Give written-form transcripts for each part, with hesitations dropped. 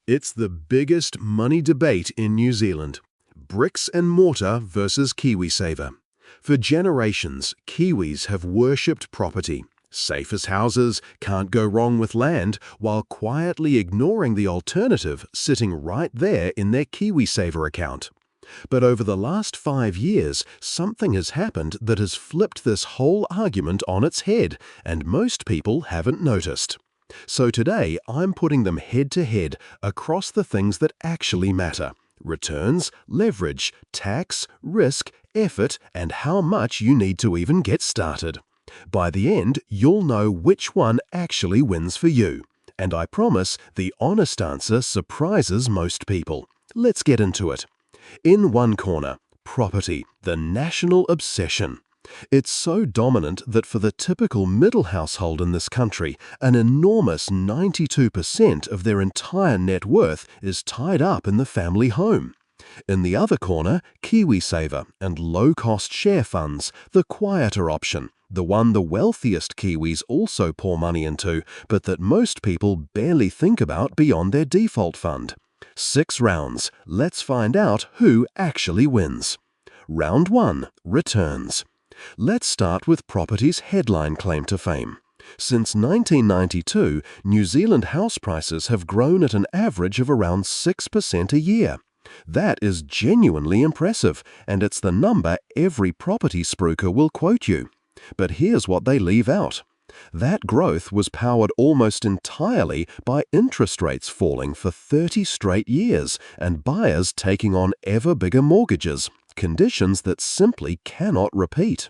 It's the biggest money debate in New Zealand. Bricks and mortar versus KiwiSaver. For generations, Kiwis have worshipped property. Safe as houses, can't go wrong with land, while quietly ignoring the alternative sitting right there in their KiwiSaver account. But over the last 5 years, something has happened that has flipped this whole argument on its head, and most people haven't noticed. So today, I'm putting them head to head across the things that actually matter: returns, leverage, tax, risk, effort, and how much you need to even get started. By the end, you'll know which one actually wins for you. And I promise the honest answer surprises most people. Let's get into it. In one corner, property, the national obsession. It's so dominant that for the typical middle household in this country, an enormous 92% of their entire net worth is tied up in the family home. In the other corner, KiwiSaver and low-cost share funds, the quieter option, the one the wealthiest Kiwis also pour money into, but that most people barely think about beyond their default fund. 6 rounds. Let's find out who actually wins. Round 1. Returns. Let's start with property's headline claim to fame. Since 1992, New Zealand house prices have grown at an average of around 6% a year. That is genuinely impressive, and it's the number every property spruiker will quote you. But here's what they leave out. That growth was powered almost entirely by interest rates falling for 30 straight years and buyers taking on ever bigger mortgages, conditions that simply cannot repeat.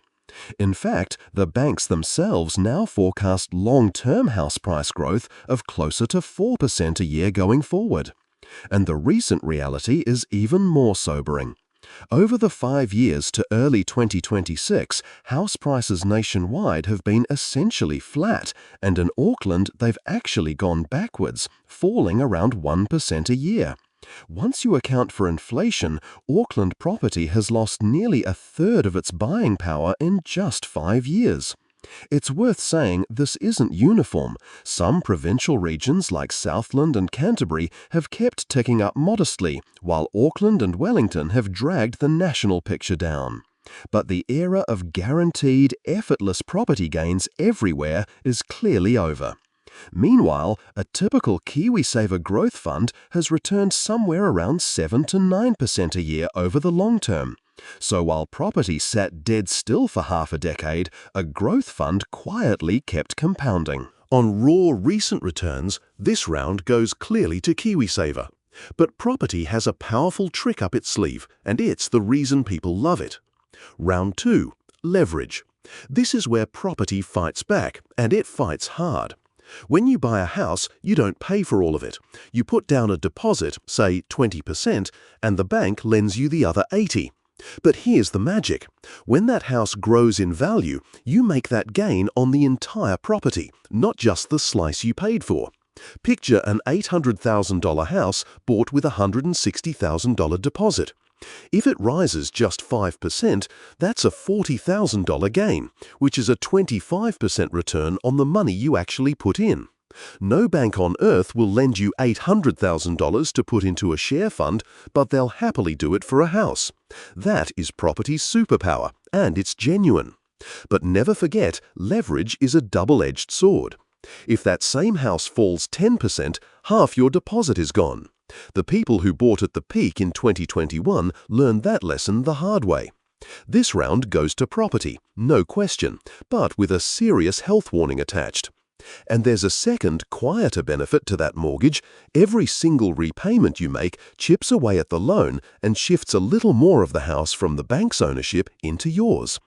In fact, the banks themselves now forecast long-term house price growth of closer to 4% a year going forward. And the recent reality is even more sobering. Over the 5 years to early 2026, house prices nationwide have been essentially flat, and in Auckland they've actually gone backwards, falling around 1% a year. Once you account for inflation, Auckland property has lost nearly a third of its buying power in just 5 years. It's worth saying this isn't uniform. Some provincial regions like Southland and Canterbury have kept ticking up modestly, while Auckland and Wellington have dragged the national picture down. But the era of guaranteed, effortless property gains everywhere is clearly over. Meanwhile, a typical KiwiSaver growth fund has returned somewhere around 7 to 9% a year over the long term. So while property sat dead still for half a decade, a growth fund quietly kept compounding. On raw recent returns, this round goes clearly to KiwiSaver. But property has a powerful trick up its sleeve, and it's the reason people love it. Round 2. Leverage. This is where property fights back, and it fights hard. When you buy a house, you don't pay for all of it. You put down a deposit, say 20%, and the bank lends you the other 80%. But here's the magic. When that house grows in value, you make that gain on the entire property, not just the slice you paid for. Picture an $800,000 house bought with a $160,000 deposit. If it rises just 5%, that's a $40,000 gain, which is a 25% return on the money you actually put in. No bank on earth will lend you $800,000 to put into a share fund, but they'll happily do it for a house. That is property's superpower, and it's genuine. But never forget, leverage is a double-edged sword. If that same house falls 10%, half your deposit is gone. The people who bought at the peak in 2021 learned that lesson the hard way. This round goes to property, no question, but with a serious health warning attached. And there's a second, quieter benefit to that mortgage. Every single repayment you make chips away at the loan and shifts a little more of the house from the bank's ownership into yours.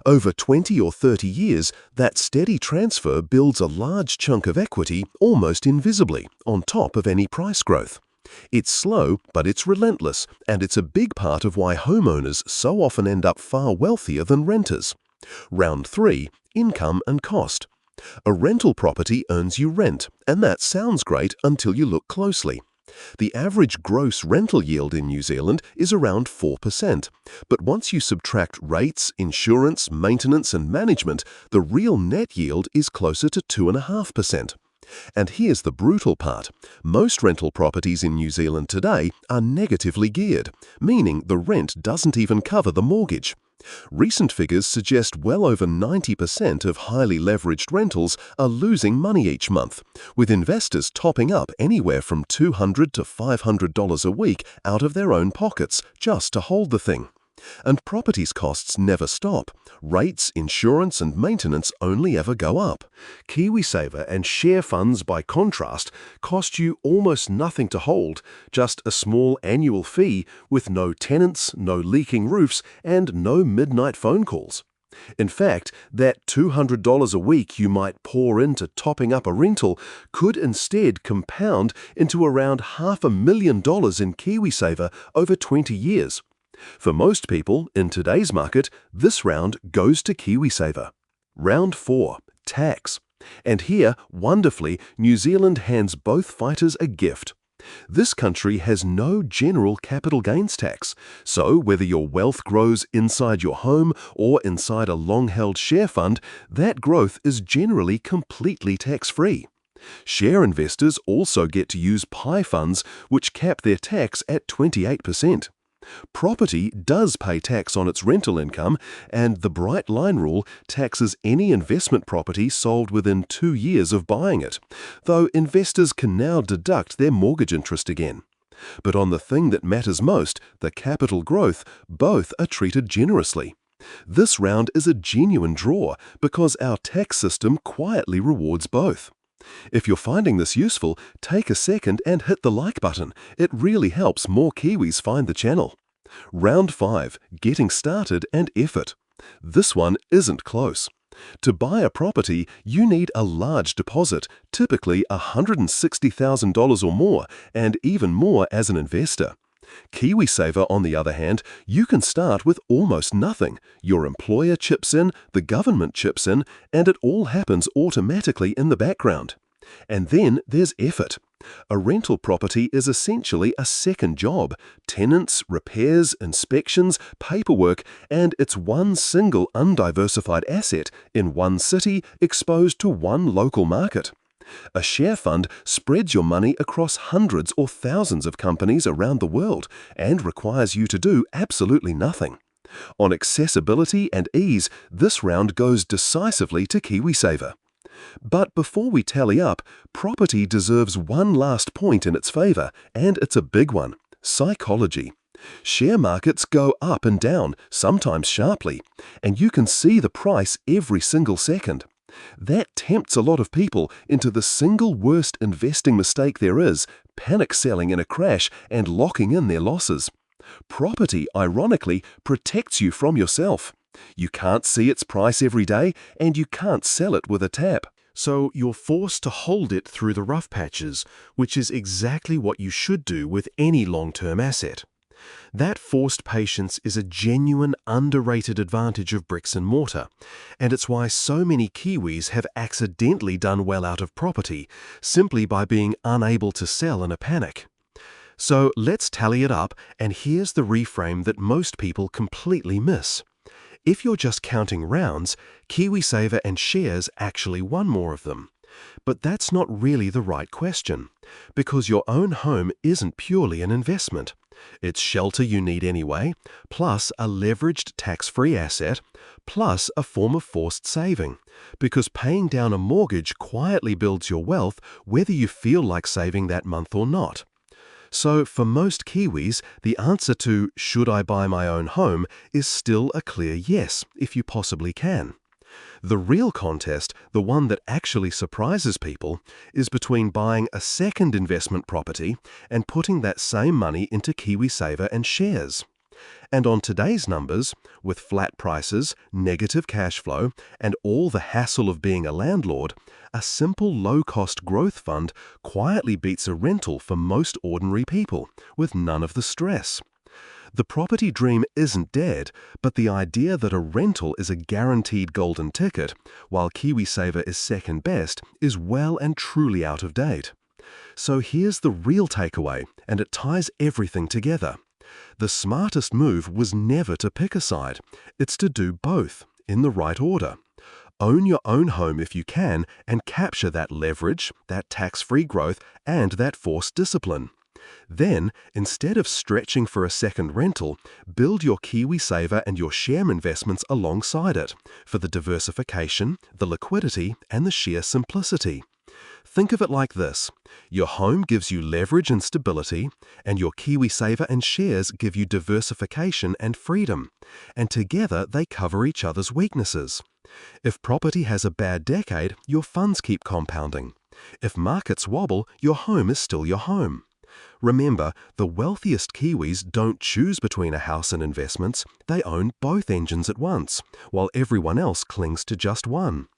Over 20 or 30 years, that steady transfer builds a large chunk of equity almost invisibly, on top of any price growth. It's slow, but it's relentless, and it's a big part of why homeowners so often end up far wealthier than renters. Round 3. Income and cost. A rental property earns you rent, and that sounds great until you look closely. The average gross rental yield in New Zealand is around 4%, but once you subtract rates, insurance, maintenance, and management, the real net yield is closer to 2.5%. And here's the brutal part. Most rental properties in New Zealand today are negatively geared, meaning the rent doesn't even cover the mortgage. Recent figures suggest well over 90% of highly leveraged rentals are losing money each month, with investors topping up anywhere from $200 to $500 a week out of their own pockets just to hold the thing. And properties costs never stop. Rates, insurance, and maintenance only ever go up. KiwiSaver and share funds, by contrast, cost you almost nothing to hold, just a small annual fee with no tenants, no leaking roofs, and no midnight phone calls. In fact, that $200 a week you might pour into topping up a rental could instead compound into around $500,000 in KiwiSaver over 20 years. For most people, in today's market, this round goes to KiwiSaver. Round 4. Tax. And here, wonderfully, New Zealand hands both fighters a gift. This country has no general capital gains tax, so whether your wealth grows inside your home or inside a long-held share fund, that growth is generally completely tax-free. Share investors also get to use PI funds, which cap their tax at 28%. Property does pay tax on its rental income, and the Bright Line Rule taxes any investment property sold within 2 years of buying it, though investors can now deduct their mortgage interest again. But on the thing that matters most, the capital growth, both are treated generously. This round is a genuine draw because our tax system quietly rewards both. If you're finding this useful, take a second and hit the like button. It really helps more Kiwis find the channel. Round 5. Getting started and effort. This one isn't close. To buy a property, you need a large deposit, typically $160,000 or more, and even more as an investor. KiwiSaver, on the other hand, you can start with almost nothing. Your employer chips in, the government chips in, and it all happens automatically in the background. And then there's effort. A rental property is essentially a second job: tenants, repairs, inspections, paperwork, and it's one single undiversified asset in one city exposed to one local market. A share fund spreads your money across hundreds or thousands of companies around the world and requires you to do absolutely nothing. On accessibility and ease, this round goes decisively to KiwiSaver. But before we tally up, property deserves one last point in its favor, and it's a big one: psychology. Share markets go up and down, sometimes sharply, and you can see the price every single second. That tempts a lot of people into the single worst investing mistake there is: panic selling in a crash and locking in their losses. Property, ironically, protects you from yourself. You can't see its price every day, and you can't sell it with a tap. So you're forced to hold it through the rough patches, which is exactly what you should do with any long-term asset. That forced patience is a genuine, underrated advantage of bricks and mortar, and it's why so many Kiwis have accidentally done well out of property, simply by being unable to sell in a panic. So let's tally it up, and here's the reframe that most people completely miss. If you're just counting rounds, KiwiSaver and shares actually won more of them. But that's not really the right question, because your own home isn't purely an investment. It's shelter you need anyway, plus a leveraged tax-free asset, plus a form of forced saving, because paying down a mortgage quietly builds your wealth whether you feel like saving that month or not. So for most Kiwis, the answer to "should I buy my own home" is still a clear yes, if you possibly can. The real contest, the one that actually surprises people, is between buying a second investment property and putting that same money into KiwiSaver and shares. And on today's numbers, with flat prices, negative cash flow, and all the hassle of being a landlord, a simple low-cost growth fund quietly beats a rental for most ordinary people, with none of the stress. The property dream isn't dead, but the idea that a rental is a guaranteed golden ticket, while KiwiSaver is second best, is well and truly out of date. So here's the real takeaway, and it ties everything together. The smartest move was never to pick a side. It's to do both, in the right order. Own your own home if you can and capture that leverage, that tax-free growth, and that forced discipline. Then, instead of stretching for a second rental, build your KiwiSaver and your share investments alongside it for the diversification, the liquidity, and the sheer simplicity. Think of it like this. Your home gives you leverage and stability, and your KiwiSaver and shares give you diversification and freedom. And together they cover each other's weaknesses. If property has a bad decade, your funds keep compounding. If markets wobble, your home is still your home. Remember, the wealthiest Kiwis don't choose between a house and investments. They own both engines at once, while everyone else clings to just one.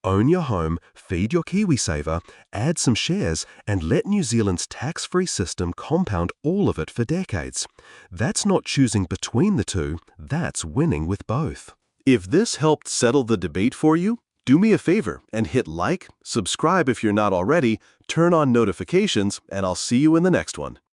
Own your home, feed your KiwiSaver, add some shares, and let New Zealand's tax-free system compound all of it for decades. That's not choosing between the two, that's winning with both. If this helped settle the debate for you, do me a favor and hit like, subscribe if you're not already, turn on notifications, and I'll see you in the next one.